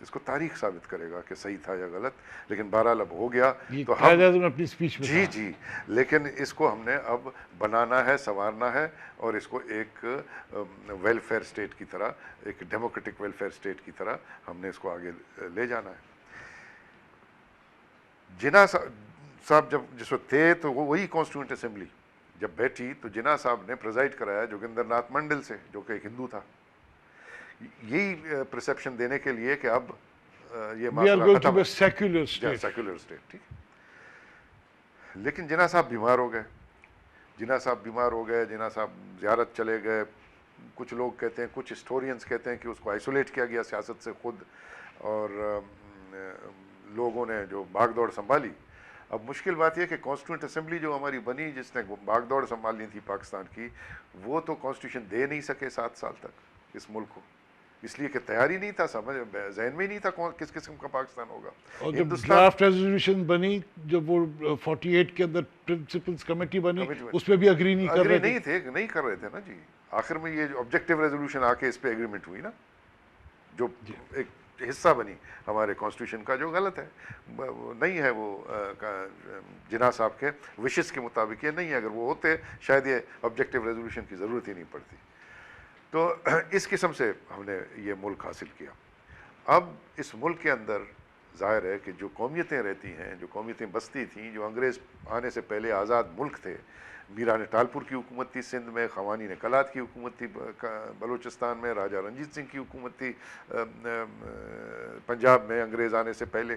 اس کو تاریخ ثابت کرے گا کہ صحیح تھا یا غلط، لیکن بہرحال اب ہو گیا تو قائد اعظم نے اپنی اسپیچ میں جی جی، لیکن اس کو ہم نے اب بنانا ہے، سنوارنا ہے، اور اس کو ایک ویلفیئر اسٹیٹ کی طرح، ایک ڈیموکریٹک ویلفیئر اسٹیٹ کی طرح ہم نے اس کو آگے لے جانا ہے۔ جناح صاحب جب جس وقت تھے تو وہی کانسٹیٹیوئنٹ اسمبلی جب بیٹھی تو جناح صاحب نے پریزائڈ کرایا جوگندر ناتھ منڈل سے، جو کہ ایک ہندو تھا، یہی پرسیپشن دینے کے لیے کہ اب یہ مسئلہ ختم ہے، سیکولر اسٹیٹ۔ سیکولر اسٹیٹ، ٹھیک۔ لیکن جناح صاحب بیمار ہو گئے، جناح صاحب زیارت چلے گئے۔ کچھ لوگ کہتے ہیں، کچھ ہسٹورینز کہتے ہیں کہ اس کو آئسولیٹ کیا گیا سیاست سے خود، اور لوگوں نے جو بھاگ دوڑ سنبھالی۔ اب مشکل بات یہ کہ کانسٹیٹیوئنٹ اسمبلی جو ہماری بنی، جس نے بھاگ دوڑ سنبھالنی تھی پاکستان کی، وہ تو کانسٹیٹیوشن دے نہیں سکے 7 سال تک اس ملک کو، اس لیے کہ تیاری نہیں تھا، سمجھ ذہن میں نہیں تھا کس قسم کا پاکستان ہوگا۔ اور جب ڈرافٹ ریزولوشن بنی، جب وہ 48 کے اندر پرنسپلز کمیٹی بنی، اس پہ بھی اگری نہیں کر رہے تھے، نہیں کر رہے تھے نا جی۔ آخر میں یہ جو آبجیکٹیو ریزولوشن آ کے اس پہ ایگریمنٹ ہوئی نا، جو ایک حصہ بنی ہمارے کانسٹیٹیوشن کا، جو غلط ہے، نہیں ہے وہ جناح صاحب کے وشز کے مطابق، یہ نہیں ہے۔ اگر وہ ہوتے شاید یہ آبجیکٹیو ریزولوشن کی ضرورت ہی نہیں پڑتی۔ تو اس قسم سے ہم نے یہ ملک حاصل کیا۔ اب اس ملک کے اندر ظاہر ہے کہ جو قومیتیں رہتی ہیں، جو قومیتیں بستی تھیں، جو انگریز آنے سے پہلے آزاد ملک تھے، میران ٹالپور کی حکومت تھی سندھ میں، خوانین کلات کی حکومت تھی بلوچستان میں، راجہ رنجیت سنگھ کی حکومت تھی پنجاب میں انگریز آنے سے پہلے۔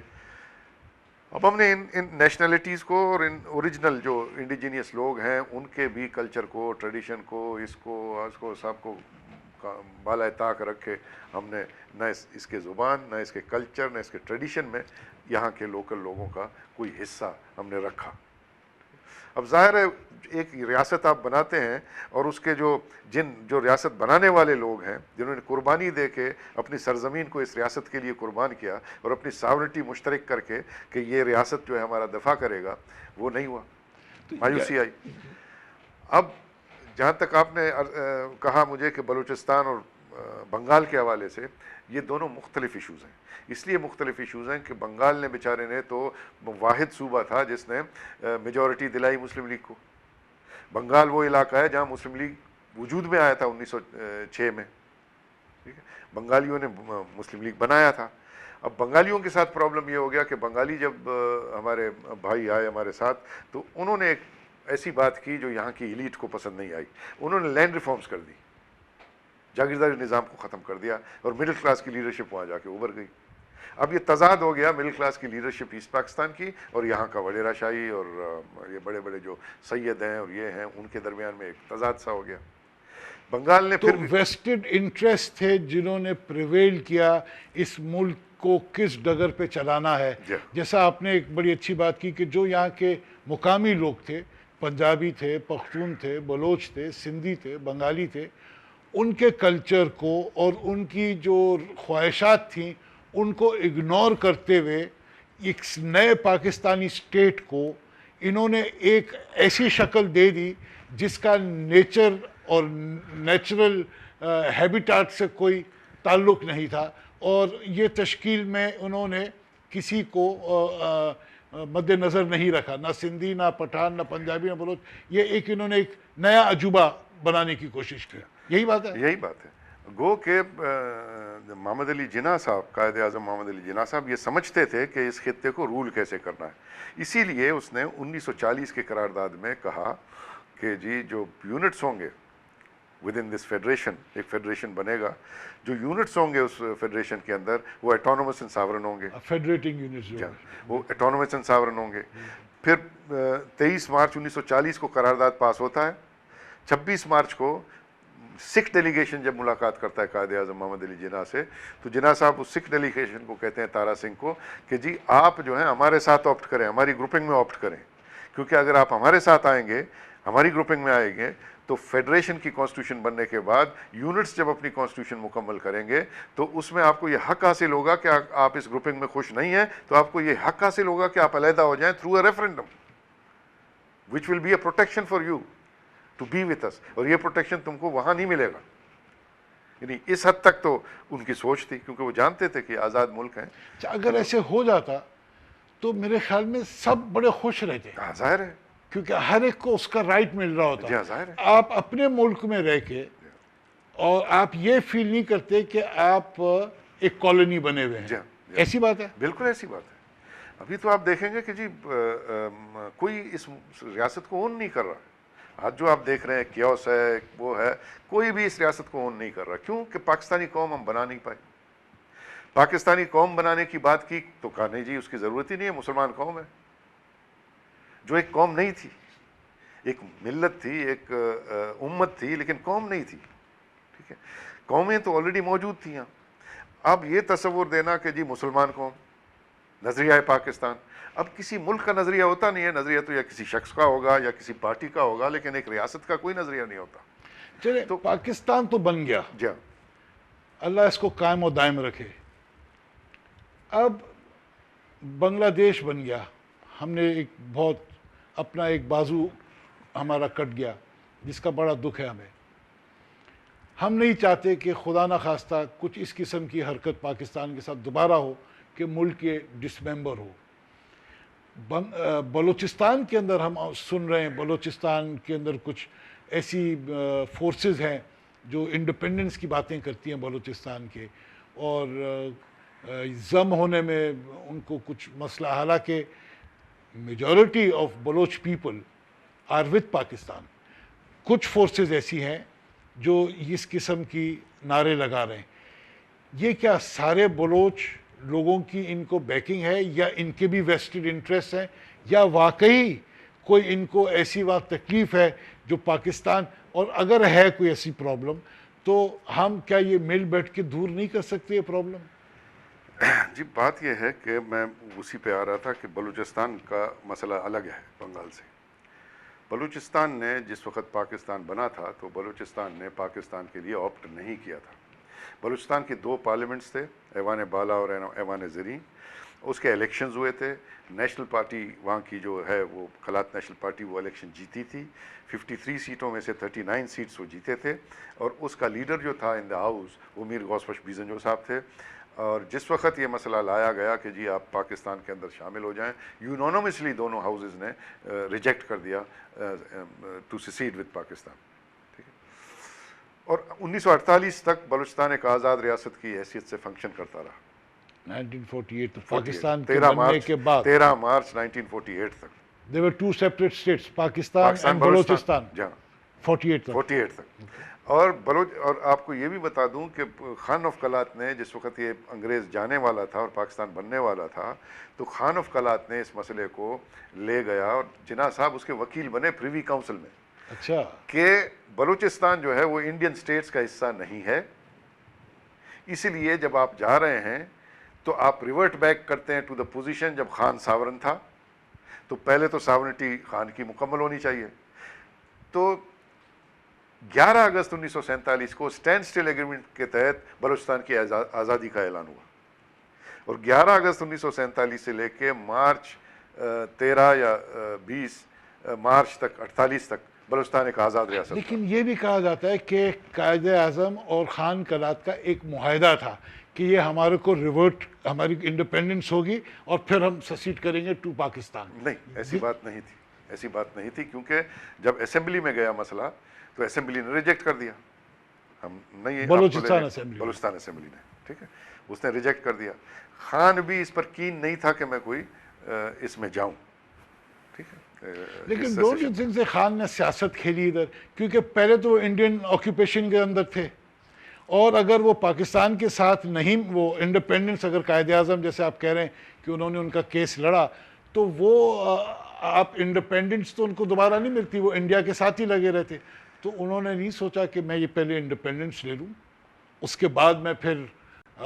اب ہم نے ان نیشنلٹیز کو اور ان اوریجنل جو انڈیجینیس لوگ ہیں ان کے بھی کلچر کو، ٹریڈیشن کو، اس کو سب کو بالائے طاق رکھے ہم نے نہ اس کے زبان، نہ اس کے کلچر، نہ اس کے ٹریڈیشن میں یہاں کے لوکل لوگوں کا کوئی حصہ ہم نے رکھا۔ اب ظاہر ہے ایک ریاست آپ بناتے ہیں، اور اس کے جو ریاست بنانے والے لوگ ہیں، جنہوں نے قربانی دے کے اپنی سرزمین کو اس ریاست کے لیے قربان کیا، اور اپنی ساورنٹی مشترک کر کے کہ یہ ریاست جو ہے ہمارا دفاع کرے گا، وہ نہیں ہوا، مایوسی آئی۔ اب جہاں تک آپ نے کہا مجھے کہ بلوچستان اور بنگال کے حوالے سے، یہ دونوں مختلف ایشوز ہیں۔ اس لیے مختلف ایشوز ہیں کہ بنگال نے بیچارے نے تو واحد صوبہ تھا جس نے میجورٹی دلائی مسلم لیگ کو۔ بنگال وہ علاقہ ہے جہاں مسلم لیگ وجود میں آیا تھا 1906 میں، ٹھیک ہے، بنگالیوں نے مسلم لیگ بنایا تھا۔ اب بنگالیوں کے ساتھ پرابلم یہ ہو گیا کہ بنگالی جب ہمارے بھائی آئے ہمارے ساتھ، تو انہوں نے ایک ایسی بات کی جو یہاں کی ایلیٹ کو پسند نہیں آئی۔ انہوں نے لینڈ ریفارمز کر دی، جاگیرداری نظام کو ختم کر دیا، اور مڈل کلاس کی لیڈرشپ وہاں جا کے ابھر گئی۔ اب یہ تضاد ہو گیا مڈل کلاس کی لیڈرشپ ایسٹ پاکستان کی اور یہاں کا وڈیرا شاہی اور یہ بڑے بڑے جو سید ہیں اور یہ ہیں، ان کے درمیان میں ایک تضاد سا ہو گیا۔ بنگال نے پھر ویسٹڈ انٹرسٹ تھے جنہوں نے پریویل کیا اس ملک کو کس ڈگر پہ چلانا ہے۔ جیسا آپ نے ایک بڑی اچھی بات کی کہ جو یہاں کے مقامی لوگ تھے، پنجابی تھے، پختون تھے، بلوچ تھے، سندھی تھے، بنگالی تھے، ان کے کلچر کو اور ان کی جو خواہشات تھیں ان کو اگنور کرتے ہوئے ایک نئے پاکستانی اسٹیٹ کو انہوں نے ایک ایسی شکل دے دی جس کا نیچر اور نیچرل ہیبیٹاٹ سے کوئی تعلق نہیں تھا، اور یہ تشکیل میں انہوں نے کسی کو مد نظر نہیں رکھا، نہ سندھی، نہ پٹھان، نہ پنجابی، نہ بلوچ۔ یہ ایک انہوں نے ایک نیا عجوبہ بنانے کی کوشش کی۔ یہی بات ہے، یہی بات ہے۔ گو کہ محمد علی جناح صاحب، قائد اعظم محمد علی جناح صاحب یہ سمجھتے تھے کہ اس خطے کو رول کیسے کرنا ہے، اسی لیے اس نے 1940 کے قرارداد میں کہا کہ جی جو یونٹس ہوں گے ود ان دس فیڈریشن، ایک فیڈریشن بنے گا، جو یونٹس ہوں گے اس فیڈریشن کے اندر وہ اٹانومس اینڈ ساورن ہوں گے، فیڈریٹنگ یونٹس وہ اٹانومس اینڈ ساورن ہوں گے۔ پھر 23 مارچ 1940 کو قرارداد پاس ہوتا ہے۔ 26 مارچ کو سکھ ڈیلیگیشن جب ملاقات کرتا ہے قائد اعظم محمد علی جناح سے، تو جناح صاحب اس سکھ ڈیلیگیشن کو کہتے ہیں، تارا سنگھ کو، کہ جی آپ جو ہیں ہمارے ساتھ آپٹ کریں، ہماری گروپنگ میں آپٹ کریں، کیونکہ اگر آپ ہمارے ساتھ آئیں گے، ہماری گروپنگ میں آئیں گے، تو فیڈریشن کی کانسٹیٹیوشن بننے کے بعد یونٹس جب اپنی کانسٹیٹیوشن مکمل کریں گے تو اس میں آپ کو یہ حق حاصل ہوگا کہ آپ اس گروپنگ میں خوش نہیں ہیں تو آپ کو یہ حق حاصل ہوگا کہ آپ علیحدہ ہو جائیں through a referendum which will be a protection for you to be with us, اور یہ پروٹیکشن تم کو وہاں نہیں ملے گا، یعنی اس حد تک تو ان کی سوچ تھی، کیونکہ وہ جانتے تھے کہ آزاد ملک ہیں. اگر ایسے ہو جاتا تو میرے خیال میں سب بڑے خوش رہتے، ظاہر ہے. کیونکہ ہر ایک کو اس کا رائٹ مل رہا جی ہوتا. ظاہر ہے. آپ اپنے ملک میں رہ کے اور آپ یہ فیل نہیں کرتے کہ آپ ایک کالونی بنے ہوئے ہیں. ایسی بات ہے؟ بالکل ایسی بات ہے. ابھی تو آپ دیکھیں گے کہ جی کوئی اس ریاست کو اون نہیں کر رہا. آج جو آپ دیکھ رہے ہیں کیوس ہے، وہ ہے، کوئی بھی اس ریاست کو اون نہیں کر رہا. کیوں کہ پاکستانی قوم ہم بنا نہیں پائے. پاکستانی قوم بنانے کی بات کی تو کہا نہیں جی اس کی ضرورت ہی نہیں ہے، مسلمان قوم ہے. جو ایک قوم نہیں تھی، ایک ملت تھی، ایک امت تھی، لیکن قوم نہیں تھی. ٹھیک ہے، قومیں تو آلریڈی موجود تھیں. اب یہ تصور دینا کہ جی مسلمان قوم، نظریہ ہے پاکستان. اب کسی ملک کا نظریہ ہوتا نہیں ہے. نظریہ تو یا کسی شخص کا ہوگا یا کسی پارٹی کا ہوگا، لیکن ایک ریاست کا کوئی نظریہ نہیں ہوتا. چلے پاکستان تو بن گیا، جی اللہ اس کو قائم و دائم رکھے. اب بنگلہ دیش بن گیا، ہم نے ایک بہت اپنا ایک بازو ہمارا کٹ گیا، جس کا بڑا دکھ ہے ہمیں. ہم نہیں چاہتے کہ خدا نخواستہ کچھ اس قسم کی حرکت پاکستان کے ساتھ دوبارہ ہو کہ ملک کے ڈسممبر ہو. بلوچستان کے اندر ہم سن رہے ہیں، بلوچستان کے اندر کچھ ایسی فورسز ہیں جو انڈیپینڈنس کی باتیں کرتی ہیں بلوچستان کے، اور ضم ہونے میں ان کو کچھ مسئلہ، حالانکہ majority of Baloch people are with Pakistan. کچھ فورسز ایسی ہیں جو اس قسم کی نعرے لگا رہے ہیں. یہ کیا سارے بلوچ لوگوں کی ان کو بیکنگ ہے، یا ان کے بھی ویسٹڈ انٹرسٹ ہیں، یا واقعی کوئی ان کو ایسی بات تکلیف ہے جو پاکستان، اور اگر ہے کوئی ایسی پرابلم تو ہم کیا یہ مل بیٹھ کے دور نہیں کر سکتے یہ پرابلم؟ جی بات یہ ہے کہ میں اسی پہ آ رہا تھا کہ بلوچستان کا مسئلہ الگ ہے بنگال سے. بلوچستان نے جس وقت پاکستان بنا تھا تو بلوچستان نے پاکستان کے لیے آپٹ نہیں کیا تھا. بلوچستان کے 2 پارلیمنٹس تھے، ایوان بالا اور ایوان زرین. اس کے الیکشنز ہوئے تھے. نیشنل پارٹی وہاں کی جو ہے وہ خلات نیشنل پارٹی وہ الیکشن جیتی تھی. 53 سیٹوں میں سے 39 سیٹس وہ جیتے تھے، اور اس کا لیڈر جو تھا ان دا ہاؤس وہ میر غوث بیزنجو صاحب تھے. اور جس وقت یہ مسئلہ لایا گیا کہ جی آپ پاکستان کے اندر شامل ہو جائیں، یونانمسلی دونوں ہاؤسز نے ریجیکٹ کر دیا ٹو سیسیڈ ود پاکستان. ٹھیک ہے، اور 1948 تک بلوچستان ایک آزاد ریاست کی حیثیت سے فنکشن کرتا رہا. 1948 پاکستان کے بننے کے بعد 13 مارچ 1948 تک there were 2 separate states, Pakistan and Balochistan. 48 تک. اور آپ کو یہ بھی بتا دوں کہ خان آف قلات نے جس وقت یہ انگریز جانے والا تھا اور پاکستان بننے والا تھا، تو خان آف قلات نے اس مسئلے کو لے گیا، اور جناح صاحب اس کے وکیل بنے پریوی کاؤنسل میں. اچھا، کہ بلوچستان جو ہے وہ انڈین سٹیٹس کا حصہ نہیں ہے، اسی لیے جب آپ جا رہے ہیں تو آپ ریورٹ بیک کرتے ہیں ٹو دا پوزیشن جب خان ساورن تھا. تو پہلے تو ساورنٹی خان کی مکمل ہونی چاہیے. تو 11 اگست 1947 کو اسٹینڈ اسٹل ایگریمنٹ کے تحت بلوچستان کی آزادی کا اعلان ہوا، اور 11 اگست 1947 سے لے کے مارچ 13 یا 20 مارچ تک 48 تک بلوچستان ایک آزاد ریاست. لیکن یہ بھی کہا جاتا ہے کہ قائد اعظم اور خان قلات کا ایک معاہدہ تھا کہ یہ ہمارے کو ریورٹ، ہماری انڈیپینڈنس ہوگی اور پھر ہم سسیڈ کریں گے ٹو پاکستان. نہیں، ایسی بات نہیں تھی. ایسی بات نہیں تھی، کیونکہ جب اسمبلی میں گیا مسئلہ تو اسمبلی نے ریجیکٹ کر دیا. ہم نہیں، بلوچستان اسمبلی نے، ٹھیک ہے، اس نے ریجیکٹ کر دیا. خان بھی اس پر کین نہیں تھا کہ میں کوئی اس میں جاؤں. ٹھیک ہے، لیکن ڈونٹ یو تھنک سے خان نے سیاست کھیلی ادھر؟ کیونکہ پہلے تو انڈین آکوپیشن کے اندر تھے، اور اگر وہ پاکستان کے ساتھ نہیں، وہ انڈیپینڈنس، اگر قائد اعظم جیسے آپ کہہ رہے ہیں کہ انہوں نے ان کا کیس لڑا، تو وہ آپ انڈیپینڈنس تو ان کو دوبارہ نہیں ملتی، وہ انڈیا کے ساتھ ہی لگے رہتے. تو انہوں نے نہیں سوچا کہ میں یہ پہلے انڈیپینڈنس لے لوں، اس کے بعد میں پھر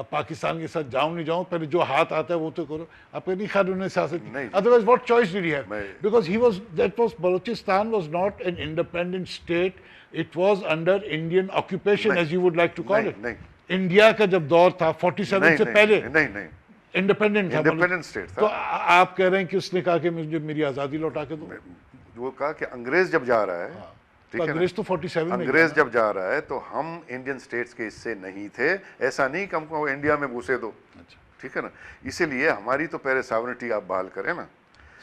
پاکستان کے ساتھ جاؤں نہیں جاؤں، پہلے جو ہاتھ آتا ہے وہ تو کرو. آپ کا نہیں خیال انہوں نے سیاست کی؟ Otherwise what choice did he have? Because he was, that was, Baluchistan was not an independent state, it was under Indian occupation as you would like to call it. India کا جب دور تھا 47 سے پہلے انڈیپینڈنٹ تھا، انڈیپینڈنٹ اسٹیٹ تھا. تو آپ کہہ رہے ہیں کہ اس نے کہا کہ مجھے میری آزادی لوٹا کے دو. وہ کہا کہ انگریز جب جا رہا ہے ٹھیک ہے نا؟ انگریز تو 47 میں انگریز جب جا رہا ہے تو ہم انڈین اسٹیٹس کے حصے نہیں تھے، ایسا نہیں کہ ہم کو انڈیا میں گھسے دو، ٹھیک ہے نا؟ اسی لیے ہماری تو پہلے ساورنٹی آپ بحال کریں نا،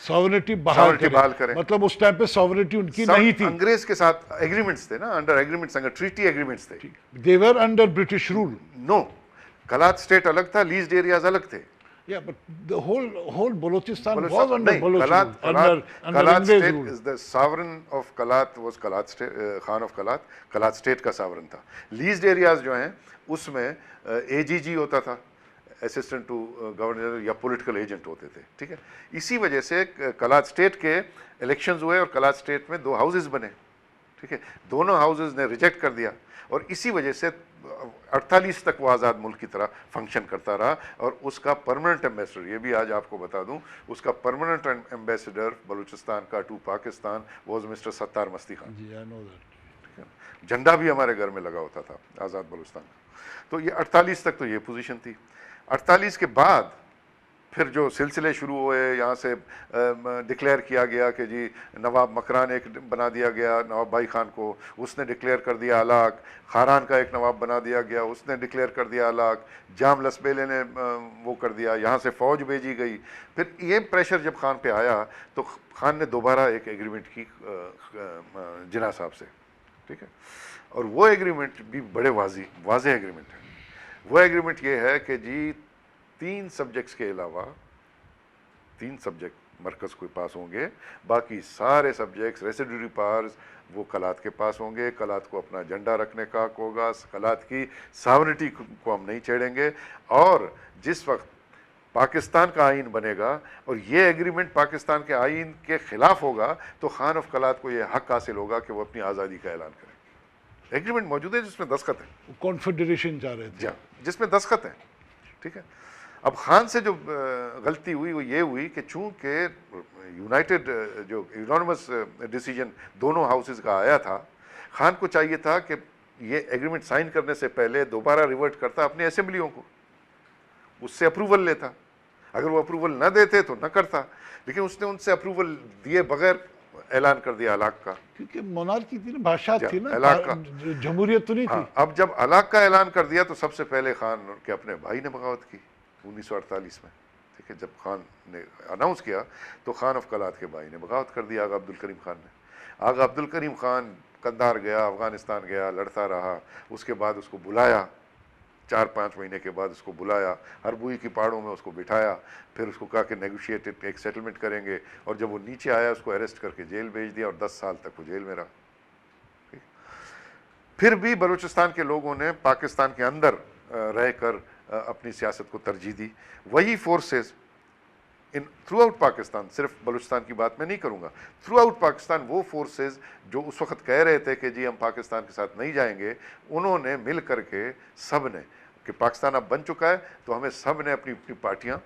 ساورنٹی ساورنٹی بحال بحال کریں، کریں۔ مطلب اس ٹائم پہ ساورنٹی ان کی نہیں تھی، انگریز کے ساتھ ایگریمنٹس تھے نا، under agreements, under treaty agreements تھے۔ they were under British rule. نو، کلات اسٹیٹ الگ تھا، لیزڈ ایریاز الگ تھے۔ Yeah, but the whole Balochistan was Balochistan under نہیں، Baloch rule, under Kalat English state rule. Is the sovereign of Kalat, was Kalat Khan of Kalat, Kalat state کا sovereign تھا۔ Leased areas جو ہیں اس میں اے جی جی ہوتا تھا، اسسٹنٹ ٹو گورنر، یا پولیٹیکل ایجنٹ ہوتے تھے، ٹھیک ہے؟ اسی وجہ سے کلات اسٹیٹ کے الیکشنز ہوئے اور کلات اسٹیٹ میں 2 ہاؤسز بنے، ٹھیک ہے؟ دونوں ہاؤسز نے ریجیکٹ کر دیا، اور اسی وجہ سے 48 تک وہ آزاد ملک کی طرح فنکشن کرتا رہا۔ اور اس کا پرماننٹ ایمبیسڈر، یہ بھی آج آپ کو بتا دوں، اس کا پرماننٹ ایمبیسڈر بلوچستان کا ٹو پاکستان واز مسٹر ستار مستی خان۔ جی I know that. جھنڈا بھی ہمارے گھر میں لگا ہوتا تھا آزاد بلوچستان کا۔ تو یہ 48 تک تو یہ پوزیشن تھی۔ 48 کے بعد پھر جو سلسلے شروع ہوئے، یہاں سے ڈکلیئر کیا گیا کہ جی نواب مکران ایک بنا دیا گیا نواب بھائی خان کو، اس نے ڈکلیئر کر دیا ہلاک، خاران کا ایک نواب بنا دیا گیا، اس نے ڈکلیئر کر دیا ہلاک، جام لسبیلے نے وہ کر دیا، یہاں سے فوج بھیجی گئی۔ پھر یہ پریشر جب خان پہ آیا تو خان نے دوبارہ ایک ایگریمنٹ کی جناح صاحب سے، ٹھیک ہے؟ اور وہ ایگریمنٹ بھی بڑے واضح ایگریمنٹ ہے۔ وہ ایگریمنٹ یہ ہے کہ جی 3 سبجیکٹس کے علاوہ 3 سبجیکٹ مرکز کے پاس ہوں گے، باقی سارے سبجیکٹس ریسیڈوری پاورز وہ کلات کے پاس ہوں گے، کلات کو اپنا جھنڈا رکھنے کا حق ہوگا، کلات کی ساورنٹی کو ہم نہیں چھیڑیں گے۔ اور جس وقت پاکستان کا آئین بنے گا اور یہ ایگریمنٹ پاکستان کے آئین کے خلاف ہوگا تو خان آف کلات کو یہ حق حاصل ہوگا کہ وہ اپنی آزادی کا اعلان کرے۔ ایگریمنٹ موجود ہے جس میں دستخط ہیں، کانفیڈریشن چاہ رہے تھے، جس میں دستخط ہیں، ٹھیک ہے؟ اب خان سے جو غلطی ہوئی وہ یہ ہوئی کہ چونکہ یونائٹڈ جو یونانیمس ڈیسیجن دونوں ہاؤسز کا آیا تھا، خان کو چاہیے تھا کہ یہ ایگریمنٹ سائن کرنے سے پہلے دوبارہ ریورٹ کرتا اپنی اسمبلیوں کو، اس سے اپروول لیتا، اگر وہ اپروول نہ دیتے تو نہ کرتا، لیکن اس نے ان سے اپروول دیے بغیر اعلان کر دیا ہلاک کا۔ کیونکہ مونارکی تھی نا، بادشاہ تھی نا، ہلاک کا، جمہوریت تو نہیں تھی۔ ہاں، اب جب ہلاک کا اعلان کر دیا تو سب سے پہلے خان کے اپنے بھائی نے بغاوت کی 1948 میں، ٹھیک ہے؟ جب خان نے اناؤنس کیا تو خان آف کلات کے بھائی نے بغاوت کر دیا، آغا عبد الکریم خان نے۔ آغا عبد الکریم خان قندھار گیا، افغانستان گیا، لڑتا رہا، اس کے بعد اس کو بلایا، 4-5 مہینے کے بعد اس کو بلایا، ہربوئی کی پہاڑوں میں اس کو بٹھایا، پھر اس کو کہا کہ نیگوشیٹ ایک سیٹلمنٹ کریں گے، اور جب وہ نیچے آیا اس کو اریسٹ کر کے جیل بھیج دیا، اور 10 سال تک وہ جیل میں رہا۔ پھر بھی بلوچستان کے لوگوں نے پاکستان کے اندر رہ کر اپنی سیاست کو ترجیح دی۔ وہی فورسز تھرو آؤٹ پاکستان، صرف بلوچستان کی بات میں نہیں کروں گا، تھرو آؤٹ پاکستان وہ فورسز جو اس وقت کہہ رہے تھے کہ جی ہم پاکستان کے ساتھ نہیں جائیں گے، انہوں نے مل کر کے سب نے کہ پاکستان اب بن چکا ہے تو ہمیں سب نے اپنی اپنی پارٹیاں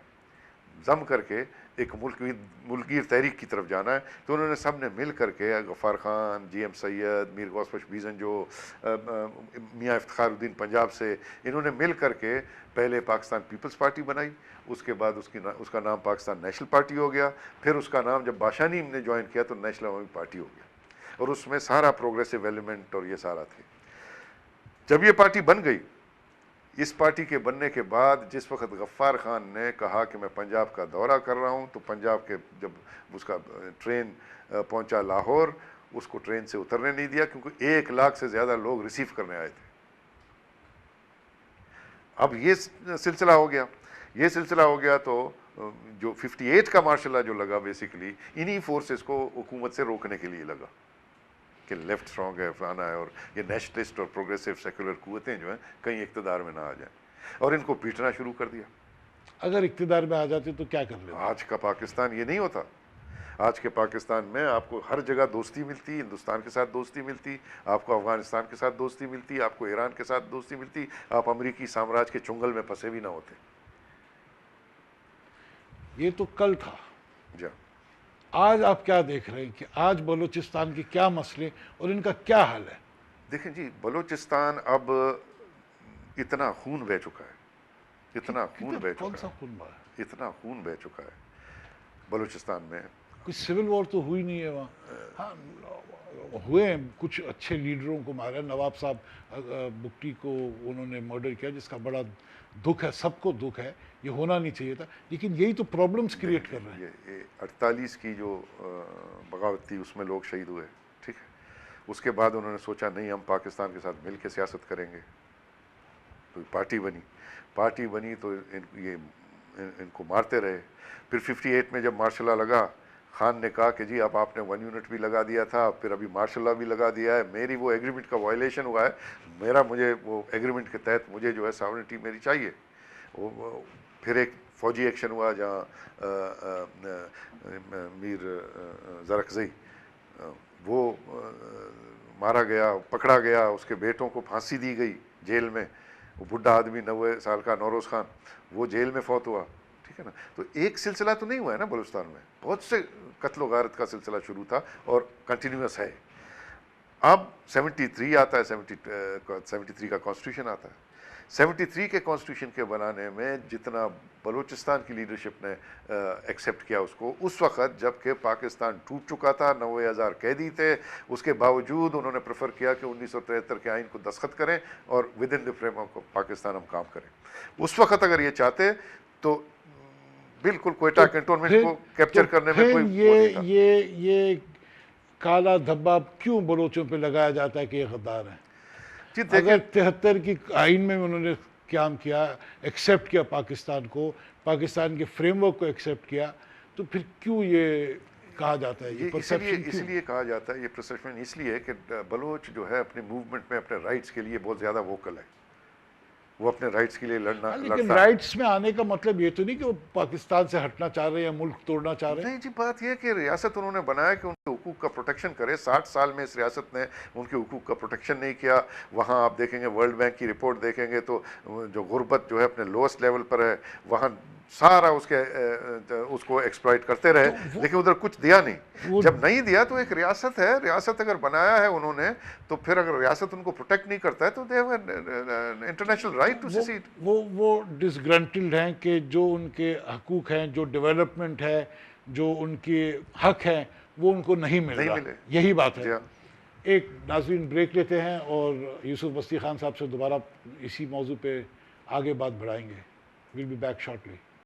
ضم کر کے ایک ملکگیر تحریک کی طرف جانا ہے، تو انہوں نے سب نے مل کر کے غفار خان، جی ایم سید، میر غوث بخش بیزنجو، میاں افتخار الدین پنجاب سے، انہوں نے مل کر کے پہلے پاکستان پیپلز پارٹی بنائی، اس کے بعد اس کا نام پاکستان نیشنل پارٹی ہو گیا، پھر اس کا نام جب باشانی نے جوائن کیا تو نیشنل عوامی پارٹی ہو گیا، اور اس میں سارا پروگریسو ایلیمنٹ اور یہ سارا تھے۔ جب یہ پارٹی بن گئی، اس پارٹی کے بننے کے بعد جس وقت غفار خان نے کہا کہ میں پنجاب کا دورہ کر رہا ہوں، تو پنجاب کے جب اس کا ٹرین پہنچا لاہور، اس کو ٹرین سے اترنے نہیں دیا، کیونکہ 1 لاکھ سے زیادہ لوگ ریسیو کرنے آئے تھے۔ اب یہ سلسلہ ہو گیا تو جو 58 کا مارشل لا جو لگا بیسیکلی انہی فورسز کو حکومت سے روکنے کے لیے لگا کہ لیفٹ اسٹرانگ ہے، فلانا ہے، اور یہ نیشنلسٹ اور پروگریسو سیکولر قوتیں جو ہیں کہیں اقتدار میں نہ آ جائیں، اور ان کو پیٹنا شروع کر دیا۔ اگر اقتدار میں آ جاتے تو کیا کر لیتے؟ آج کا پاکستان یہ نہیں ہوتا۔ آج کے پاکستان میں آپ کو ہر جگہ دوستی ملتی، ہندوستان کے ساتھ دوستی ملتی، آپ کو افغانستان کے ساتھ دوستی ملتی، آپ کو ایران کے ساتھ دوستی ملتی، آپ امریکی سامراج کے چنگل میں پھنسے بھی نہ ہوتے۔ یہ تو کل تھا، جی آج آپ کیا دیکھ رہے ہیں کہ آج بلوچستان کے کیا مسئلے اور ان کا کیا حل ہے؟ دیکھیں جی، بلوچستان اب اتنا خون بہہ چکا ہے، اتنا خون بہہ کون چکا سا ہے، خون بہا ہے؟ اتنا خون بہہ چکا ہے بلوچستان میں۔ کوئی سول وار تو ہوئی نہیں ہے وہاں. ہاں ہوئے ہیں, کچھ اچھے لیڈروں کو مارا. نواب صاحب بگٹی کو انہوں نے مرڈر کیا, جس کا بڑا دکھ ہے, سب کو دکھ ہے, یہ ہونا نہیں چاہیے تھا, لیکن یہی تو پرابلمس کریٹ کر رہے ہیں. یہ 48 کی جو بغاوت تھی اس میں لوگ شہید ہوئے, ٹھیک ہے. اس کے بعد انہوں نے سوچا نہیں ہم پاکستان کے ساتھ مل کے سیاست کریں گے, تو پارٹی بنی تو ان کو مارتے رہے. پھر 58 میں جب مارشل لا لگا, خان نے کہا کہ جی اب آپ نے 1 یونٹ بھی لگا دیا تھا, پھر ابھی مارشل لا بھی لگا دیا ہے, میری وہ ایگریمنٹ کا وائلیشن ہوا ہے, مجھے وہ ایگریمنٹ کے تحت مجھے جو ہے ساورنٹی میری چاہیے. پھر ایک فوجی ایکشن ہوا جہاں میر زرکزئی وہ مارا گیا, پکڑا گیا, اس کے بیٹوں کو پھانسی دی گئی جیل میں. وہ بڈھا آدمی 90 سال کا نوروز خان, وہ جیل میں فوت ہوا, ٹھیک ہے نا. تو ایک سلسلہ تو نہیں ہوا ہے نا بلوچستان میں, بہت سے قتل و غارت کا سلسلہ شروع تھا اور کنٹینیوس ہے. اب 73 آتا ہے, 73 کا کانسٹیٹیوشن آتا ہے. 73 کے کانسٹیٹیوشن کے بنانے میں جتنا بلوچستان کی لیڈرشپ نے ایکسیپٹ کیا اس کو, اس وقت جب کہ پاکستان ٹوٹ چکا تھا, 90,000 قیدی تھے, اس کے باوجود انہوں نے پریفر کیا کہ 1973 کے آئین کو دستخط کریں اور with in the frame of Pakistan ہم کام کریں. اس وقت اگر یہ چاہتے تو بالکل کوئٹہ کنٹونمنٹ کو کیپچر کرنے میں کوئی وہ نہیں تھا. یہ کالا دھبا کیوں بلوچوں پہ لگایا جاتا ہے کہ یہ غدار ہیں؟ اگر 73 کی آئین میں انہوں نے قیام کیا, ایکسیپٹ کیا پاکستان کو, پاکستان کے فریم ورک کو ایکسیپٹ کیا, تو پھر کیوں یہ کہا جاتا ہے, یہ پرسیپشن اس لیے کہا جاتا ہے, یہ پرسیپشن اس لیے کہ بلوچ جو ہے اپنے موومنٹ میں اپنے رائٹس کے لیے بہت زیادہ ووکل ہے, وہ اپنے رائٹس کے لیے لڑنا. لیکن رائٹس میں آنے کا مطلب یہ تو نہیں کہ وہ پاکستان سے ہٹنا چاہ رہے ہیں یا ملک توڑنا چاہ رہے ہیں. نہیں جی, بات یہ ہے کہ ریاست انہوں نے بنایا کہ ان کے حقوق کا پروٹیکشن کرے. 60 سال میں اس ریاست نے ان کے حقوق کا پروٹیکشن نہیں کیا. وہاں آپ دیکھیں گے, ورلڈ بینک کی رپورٹ دیکھیں گے تو جو غربت جو ہے اپنے لوسٹ لیول پر ہے, وہاں سارا اس کو ایکسپلائٹ کرتے رہے, لیکن ادھر کچھ دیا نہیں. جب نہیں دیا تو ایک ریاست ہے, ریاست اگر بنایا ہے انہوں نے, تو پھر اگر ریاست ان کو پروٹیکٹ نہیں کرتا ہے تو they have international right to secede. وہ ڈسگرنٹلڈ ہیں کہ جو ان کے حقوق ہیں, جو ڈیولپمنٹ ہے, جو ان کے حق ہیں, وہ ان کو نہیں مل رہا. یہی بات ہے. ایک ناظرین بریک لیتے ہیں اور یوسف بستی خان صاحب سے دوبارہ اسی موضوع پہ آگے بات بڑھائیں گے. We'll be back shortly.